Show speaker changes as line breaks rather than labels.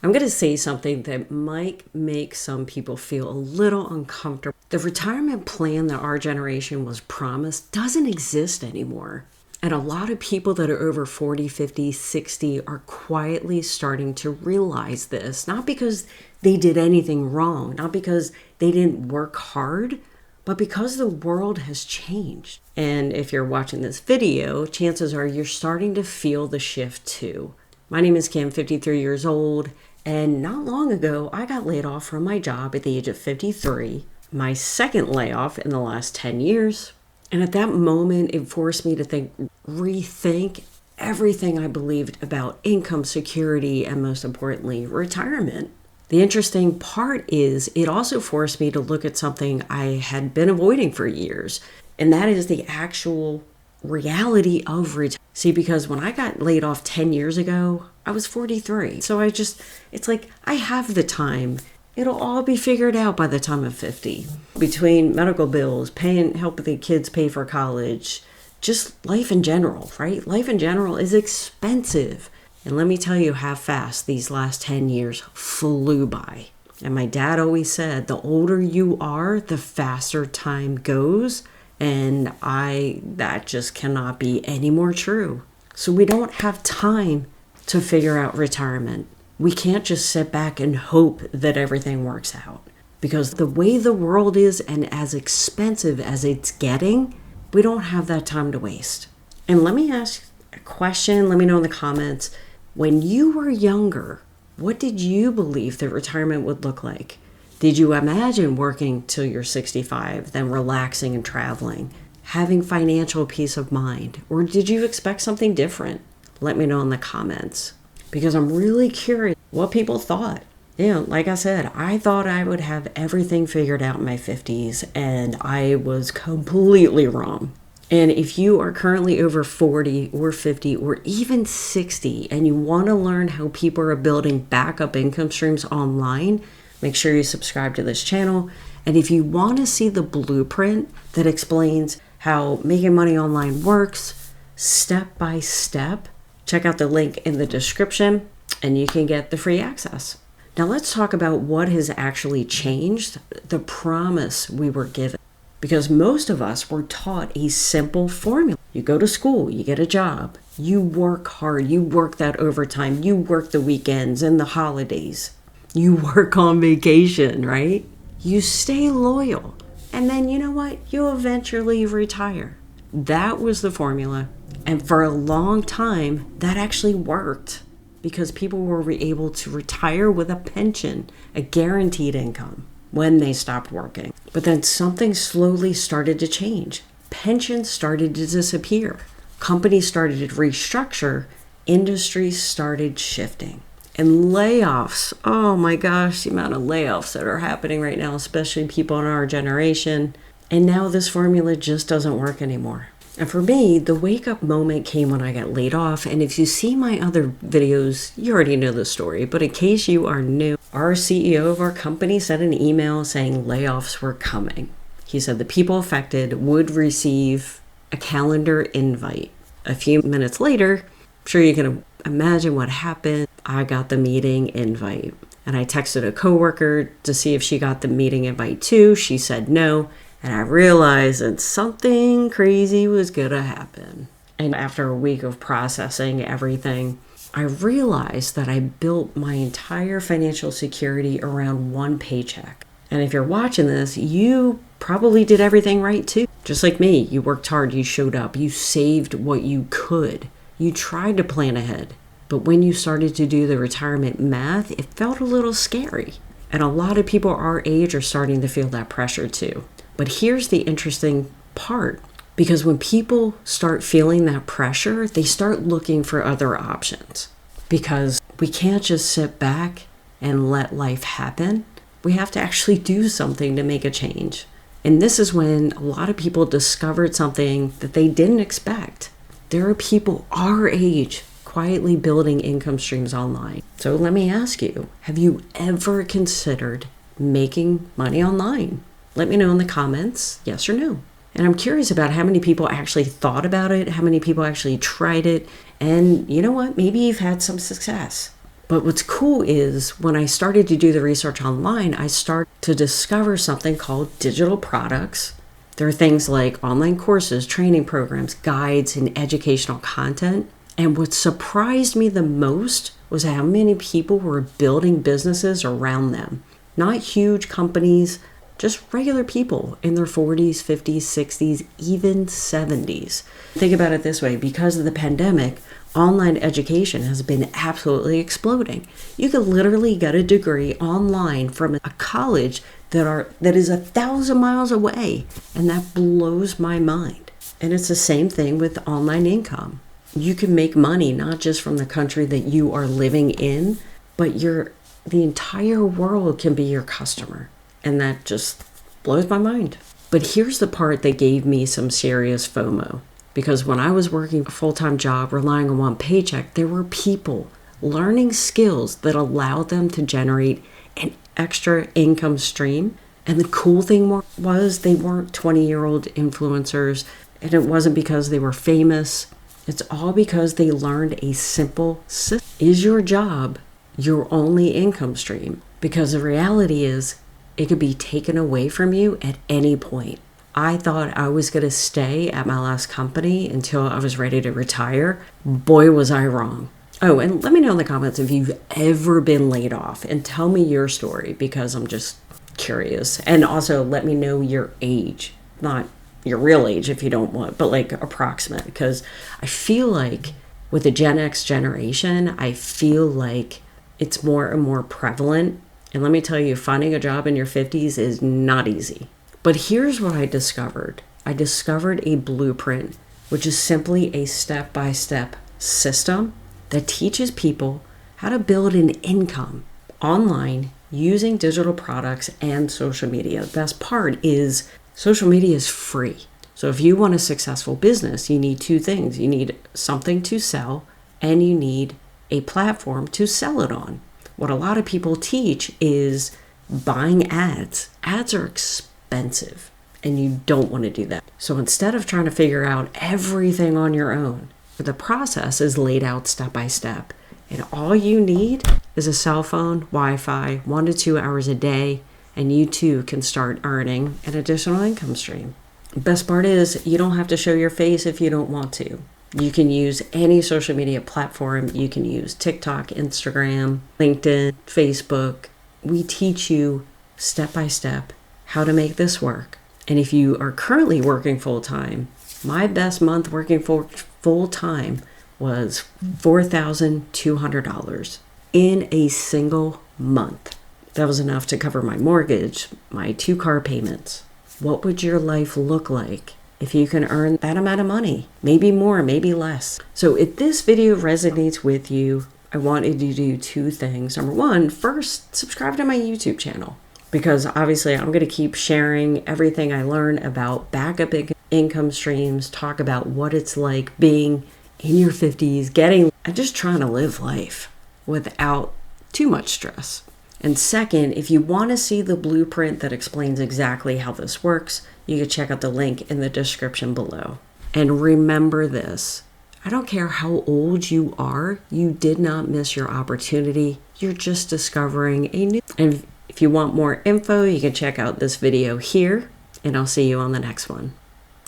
I'm going to say something that might make some people feel a little uncomfortable. The retirement plan that our generation was promised doesn't exist anymore. And a lot of people that are over 40, 50, 60 are quietly starting to realize this, not because they did anything wrong, not because they didn't work hard, but because the world has changed. And if you're watching this video, chances are you're starting to feel the shift too. My name is Kim, 53 years old. And not long ago, I got laid off from my job at the age of 53, my second layoff in the last 10 years. And at that moment, it forced me to rethink everything I believed about income security and, most importantly, retirement. The interesting part is it also forced me to look at something I had been avoiding for years, and that is the actual reality of retirement. See, because when I got laid off 10 years ago, I was 43. So it's like I have the time. It'll all be figured out by the time I'm 50. Between medical bills, helping the kids pay for college, just life in general, right? Life in general is expensive. And let me tell you how fast these last 10 years flew by. And my dad always said, the older you are, the faster time goes. And that just cannot be any more true. So we don't have time to figure out retirement. We can't just sit back and hope that everything works out. Because the way the world is and as expensive as it's getting, we don't have that time to waste. And let me ask a question, let me know in the comments. When you were younger, what did you believe that retirement would look like? Did you imagine working till you're 65, then relaxing and traveling, having financial peace of mind? Or did you expect something different? Let me know in the comments, because I'm really curious what people thought. Like I said, I thought I would have everything figured out in my 50s, and I was completely wrong. And if you are currently over 40 or 50 or even 60 and you want to learn how people are building backup income streams online, make sure you subscribe to this channel. And if you want to see the blueprint that explains how making money online works step by step, check out the link in the description and you can get the free access. Now let's talk about what has actually changed, the promise we were given. Because most of us were taught a simple formula. You go to school, you get a job, you work hard, you work that overtime, you work the weekends and the holidays, you work on vacation, right? You stay loyal. And then you know what? You eventually retire. That was the formula. And for a long time, that actually worked because people were able to retire with a pension, a guaranteed income, when they stopped working. But then something slowly started to change. Pensions started to disappear. Companies started to restructure. Industries started shifting. And layoffs, oh my gosh, the amount of layoffs that are happening right now, especially people in our generation. And now this formula just doesn't work anymore. And for me, the wake-up moment came when I got laid off. And if you see my other videos, you already know the story. But in case you are new, our CEO of our company sent an email saying layoffs were coming. He said the people affected would receive a calendar invite. A few minutes later, I'm sure you can imagine what happened. I got the meeting invite. And I texted a coworker to see if she got the meeting invite too. She said no. And I realized that something crazy was gonna happen. And after a week of processing everything, I realized that I built my entire financial security around one paycheck. And if you're watching this, you probably did everything right too. Just like me, you worked hard, you showed up, you saved what you could. You tried to plan ahead. But when you started to do the retirement math, it felt a little scary. And a lot of people our age are starting to feel that pressure too. But here's the interesting part. Because when people start feeling that pressure, they start looking for other options. Because we can't just sit back and let life happen. We have to actually do something to make a change. And this is when a lot of people discovered something that they didn't expect. There are people our age quietly building income streams online. So let me ask you, have you ever considered making money online? Let me know in the comments, yes or no. And I'm curious about how many people actually thought about it, how many people actually tried it, and you know what? Maybe you've had some success. But what's cool is when I started to do the research online, I started to discover something called digital products. There are things like online courses, training programs, guides, and educational content. And what surprised me the most was how many people were building businesses around them. Not huge companies, just regular people in their 40s, 50s, 60s, even 70s. Think about it this way, because of the pandemic, online education has been absolutely exploding. You could literally get a degree online from a college that is 1,000 miles away, and that blows my mind. And it's the same thing with online income. You can make money not just from the country that you are living in, but the entire world can be your customer. And that just blows my mind. But here's the part that gave me some serious FOMO. Because when I was working a full-time job, relying on one paycheck, there were people learning skills that allowed them to generate an extra income stream. And the cool thing was they weren't 20-year-old influencers, and it wasn't because they were famous. It's all because they learned a simple system. Is your job your only income stream? Because the reality is it could be taken away from you at any point. I thought I was going to stay at my last company until I was ready to retire. Boy, was I wrong. Oh, and let me know in the comments if you've ever been laid off, and tell me your story, because I'm just curious. And also let me know your age, not your real age if you don't want, but like approximate, because I feel like with the Gen X generation, I feel like it's more and more prevalent. And let me tell you, finding a job in your 50s is not easy. But here's what I discovered. I discovered a blueprint, which is simply a step-by-step system that teaches people how to build an income online using digital products and social media. The best part is social media is free. So if you want a successful business, you need two things. You need something to sell, and you need a platform to sell it on. What a lot of people teach is buying ads. Ads are expensive, and you don't want to do that. So instead of trying to figure out everything on your own, the process is laid out step by step. And all you need is a cell phone, Wi-Fi, 1 to 2 hours a day, and you too can start earning an additional income stream. The best part is you don't have to show your face if you don't want to. You can use any social media platform. You can use TikTok, Instagram, LinkedIn, Facebook. We teach you step by step how to make this work. And if you are currently working full-time, my best month working full-time was $4,200 in a single month. That was enough to cover my mortgage, my 2 car payments. What would your life look like if you can earn that amount of money? Maybe more, maybe less. So if this video resonates with you, I wanted you to do 2 things. Number 1, first, subscribe to my YouTube channel, because obviously I'm going to keep sharing everything I learn about backup income streams, talk about what it's like being in your 50s, and just trying to live life without too much stress. And second, if you want to see the blueprint that explains exactly how this works, you can check out the link in the description below. And remember this, I don't care how old you are, you did not miss your opportunity. You're just discovering a new. And if you want more info, you can check out this video here, and I'll see you on the next one.